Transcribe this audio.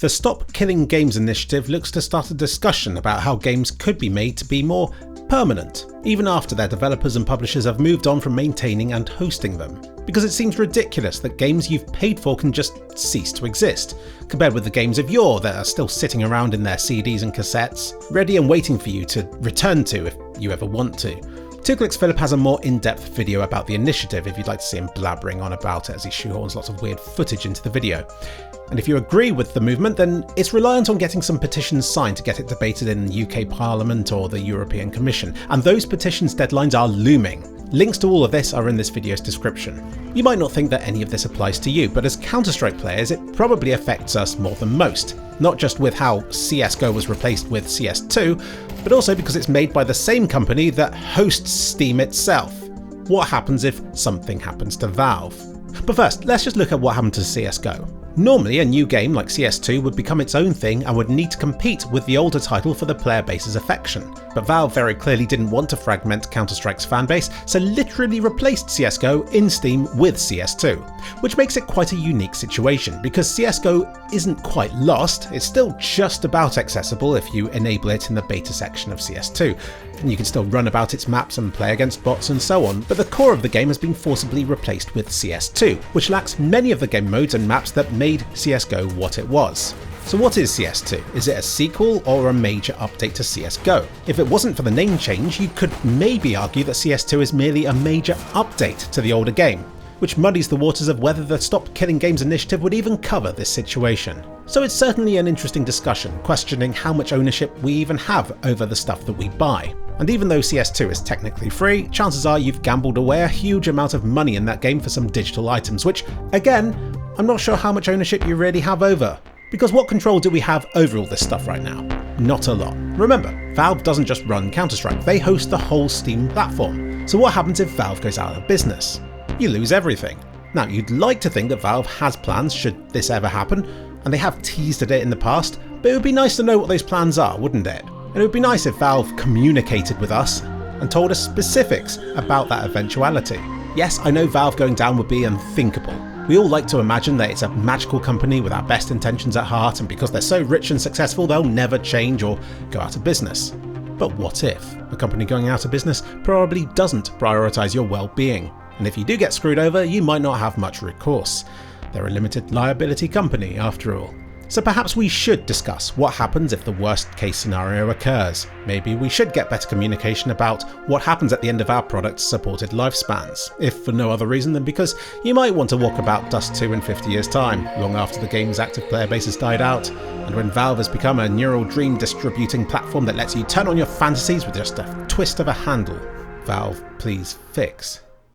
The Stop Killing Games initiative looks to start a discussion about how games could be made to be more permanent, even after their developers and publishers have moved on from maintaining and hosting them. Because it seems ridiculous that games you've paid for can just cease to exist, compared with the games of yore that are still sitting around in their CDs and cassettes, ready and waiting for you to return to if you ever want to. 2Clicks Philip has a more in-depth video about the initiative if you'd like to see him blabbering on about it as he shoehorns lots of weird footage into the video. And if you agree with the movement, then it's reliant on getting some petitions signed to get it debated in the UK Parliament or the European Commission, and those petitions deadlines are looming. Links to all of this are in this video's description. You might not think that any of this applies to you, but as Counter-Strike players it probably affects us more than most. Not just with how CS2 was replaced with CS2, but also because it's made by the same company that hosts Steam itself. What happens if something happens to Valve? But first, let's just look at what happened to CSGO. Normally, a new game like CS2 would become its own thing and would need to compete with the older title for the player base's affection. But Valve very clearly didn't want to fragment Counter-Strike's fanbase, so literally replaced CSGO in Steam with CS2, which makes it quite a unique situation, because CSGO isn't quite lost, it's still just about accessible if you enable it in the beta section of CS2, and you can still run about its maps and play against bots and so on, but the core of the game has been forcibly replaced with CS2, which lacks many of the game modes and maps that made CSGO what it was. So what is CS2? Is it a sequel or a major update to CSGO? If it wasn't for the name change, you could maybe argue that CS2 is merely a major update to the older game, which muddies the waters of whether the Stop Killing Games initiative would even cover this situation. So it's certainly an interesting discussion, questioning how much ownership we even have over the stuff that we buy. And even though CS2 is technically free, chances are you've gambled away a huge amount of money in that game for some digital items, which, again, I'm not sure how much ownership you really have over. Because what control do we have over all this stuff right now? Not a lot. Remember, Valve doesn't just run Counter-Strike, they host the whole Steam platform. So what happens if Valve goes out of business? You lose everything. Now, you'd like to think that Valve has plans should this ever happen, and they have teased at it in the past, but it would be nice to know what those plans are, wouldn't it? And it would be nice if Valve communicated with us and told us specifics about that eventuality. Yes, I know Valve going down would be unthinkable. We all like to imagine that it's a magical company with our best intentions at heart, and because they're so rich and successful they'll never change or go out of business. But what if? A company going out of business probably doesn't prioritise your well-being, and if you do get screwed over you might not have much recourse. They're a limited liability company after all. So perhaps we should discuss what happens if the worst case scenario occurs. Maybe we should get better communication about what happens at the end of our product's supported lifespans, if for no other reason than because you might want to walk about Dust 2 in 50 years time, long after the game's active player base has died out, and when Valve has become a neural dream distributing platform that lets you turn on your fantasies with just a twist of a handle. Valve, please fix.